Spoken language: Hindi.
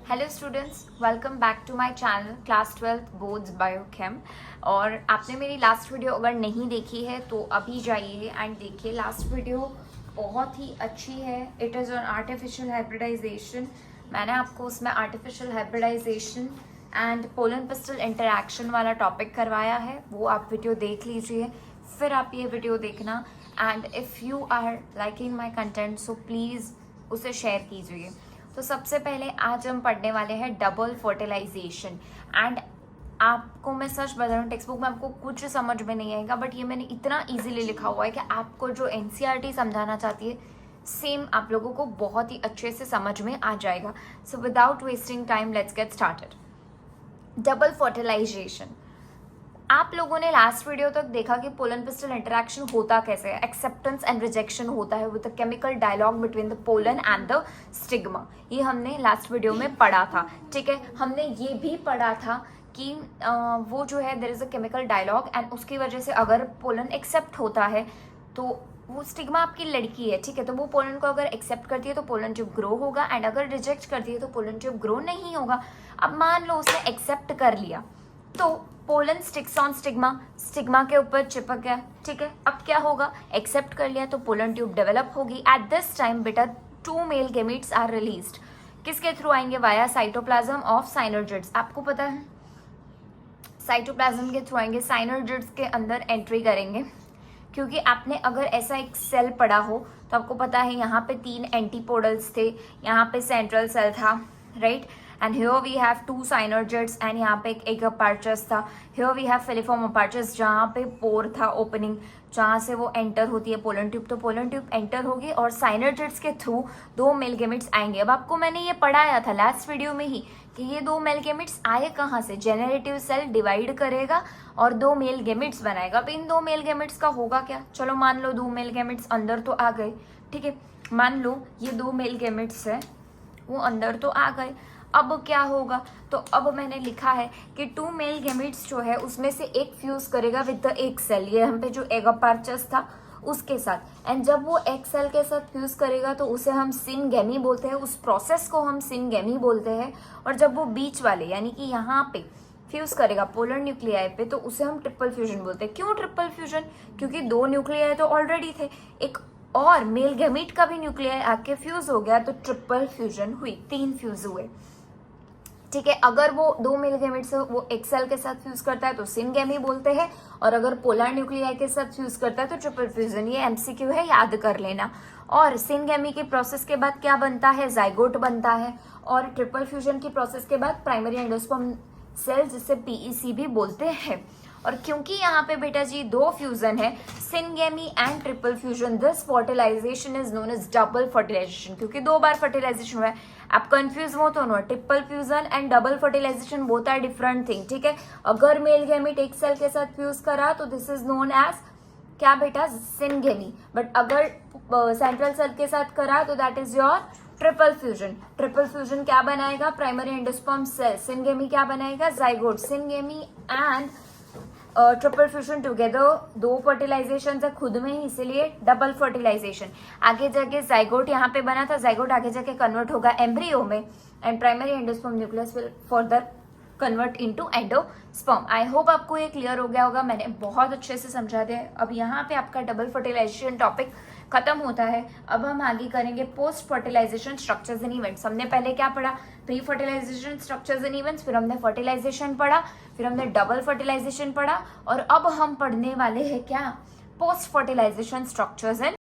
Hello students, welcome back to my channel class 12th boards biochem. और आपने मेरी लास्ट वीडियो अगर नहीं देखी है तो अभी जाइए एंड देखिए। लास्ट वीडियो बहुत ही अच्छी है। It is on artificial hybridisation. मैंने आपको उसमें artificial hybridisation and pollen pistil interaction वाला टॉपिक करवाया है, वो आप वीडियो देख लीजिए, फिर आप ये वीडियो देखना। And if you are liking my content so please उसे शेयर कीजिए। तो सबसे पहले आज हम पढ़ने वाले हैं डबल फर्टिलाइजेशन। एंड आपको मैं सच बता रहा हूँ, टेक्स्ट बुक में आपको कुछ समझ में नहीं आएगा, बट ये मैंने इतना इजीली लिखा हुआ है कि आपको जो एनसीईआरटी समझाना चाहती है सेम आप लोगों को बहुत ही अच्छे से समझ में आ जाएगा। So without wasting time let's get started. Double fertilisation, आप लोगों ने लास्ट वीडियो तक देखा कि पोलन पिस्टल इंटरैक्शन होता कैसे है। एक्सेप्टेंस एंड रिजेक्शन होता है with the chemical dialogue between the pollen and the stigma. ये हमने लास्ट वीडियो में पढ़ा था, ठीक है। हमने ये भी पढ़ा था कि वो जो है there is a chemical dialogue and उसकी वजह से अगर पोलन एक्सेप्ट होता है तो वो स्टिग्मा आपकी लड़की है, ठीक है, तो वो पोलन को अगर एक्सेप्ट करती है तो पोलन ट्यूब ग्रो होगा, एंड अगर रिजेक्ट करती है तो पोलन ट्यूब ग्रो नहीं होगा। अब मान लो उसने एक्सेप्ट कर लिया तो pollen sticks on stigma, stigma के ऊपर चिपक गया, ठीक है। अब क्या होगा, एक्सेप्ट कर लिया तो पोलन ट्यूब डेवलप होगी। एट दिस टाइम बेटा 2 मेल गेमीट्स आर रिलीज्ड। किसके थ्रू आएंगे? Via cytoplasm of साइनर्जिड्स। आपको पता है साइटोप्लाज्म के थ्रू आएंगे, साइनर्जिड्स के अंदर एंट्री करेंगे। क्योंकि आपने अगर ऐसा एक सेल पढ़ा हो तो आपको पता है यहाँ पे 3 एंटीपोडल्स थे, यहाँ पे सेंट्रल सेल था, right. And here we have 2 synergids and यहाँ पे एक अपर्चस था। Here we have filiform apparatus जहाँ पे पोर था, ओपनिंग, जहाँ से वो एंटर होती है पोलन ट्यूब। तो पोलन ट्यूब एंटर होगी और साइनर्जिड्स के थ्रू 2 मेल गेमिट्स आएंगे। अब आपको मैंने ये पढ़ाया था लास्ट वीडियो में ही कि ये 2 मेल गेमिट्स आए कहाँ से। जेनरेटिव सेल डिवाइड करेगा और 2 मेल गेमिट्स बनाएगा। अब इन 2 मेल गेमिट्स का होगा क्या? चलो मान लो 2 मेल गेमिट्स अंदर तो आ गए, ठीक है। मान लो ये 2 मेल गेमिट्स है, वो अंदर तो आ गए। अब क्या होगा, तो अब मैंने लिखा है कि 2 मेल गेमिट्स जो है उसमें से एक फ्यूज करेगा विद द एक सेल, ये हम पे जो एगोपार्चस था उसके साथ। एंड जब वो एक सेल के साथ फ्यूज करेगा तो उसे हम सिनगेमी बोलते हैं, उस प्रोसेस को हम सिनगेमी बोलते हैं। और जब वो बीच वाले यानी कि यहाँ पे फ्यूज करेगा पोलर न्यूक्लियाई पे तो उसे हम ट्रिपल फ्यूजन बोलते हैं। क्यों ट्रिपल फ्यूजन? क्योंकि 2 न्यूक्लियाई तो ऑलरेडी थे, एक और मेल गेमिट का भी न्यूक्लियाई आके फ्यूज हो गया तो ट्रिपल फ्यूजन हुई, 3 फ्यूज हुए, ठीक है। अगर वो 2 मेल गेमेट्स वो एक सेल के साथ फ्यूज करता है तो सिनगेमी बोलते हैं, और अगर पोलर न्यूक्लियाई के साथ फ्यूज करता है तो ट्रिपल फ्यूजन। ये एमसीक्यू है, याद कर लेना। और सिनगेमी के प्रोसेस के बाद क्या बनता है? जाइगोट बनता है। और ट्रिपल फ्यूजन की प्रोसेस के बाद प्राइमरी एंडोस्पर्म सेल, जिसे पीईसी भी बोलते हैं। और क्योंकि यहाँ पे बेटा जी 2 फ्यूजन है, syngamy and triple fusion, this fertilisation is known as double fertilisation. क्योंकि 2 बार फर्टिलाइजेशन हुआ है, आप कंफ्यूज हो तो know, triple fusion and double fertilization both are different thing, ठीक है। अगर मेल गैमेट एक सेल के साथ फ्यूज करा तो दिस इज नोन एज क्या बेटा? सिनगेमी। बट अगर सेंट्रल सेल के साथ करा तो that is your triple fusion. Triple fusion क्या बनाएगा? Primary endosperm cell. सिनगेमी क्या बनाएगा? Zygote. Syngamy and triple fusion together 2 fertilization है खुद में ही, इसीलिए डबल फर्टिलाइजेशन। आगे जाके जाइगोट यहाँ पे बना था, जाइगोट आगे जाके कन्वर्ट होगा एम्ब्रियो में, and primary endosperm nucleus will further convert into endosperm. I hope आपको ये क्लियर हो गया होगा, मैंने बहुत अच्छे से समझा दिया। अब यहाँ पे आपका डबल फर्टिलाइजेशन टॉपिक खत्म होता है। अब हम आगे करेंगे post fertilization structures and events. हमने पहले क्या पढ़ा? Pre fertilization structures and events, फिर हमने फर्टिलाइजेशन पढ़ा, फिर हमने डबल फर्टिलाइजेशन पढ़ा, और अब हम पढ़ने वाले हैं क्या? Post fertilization structures and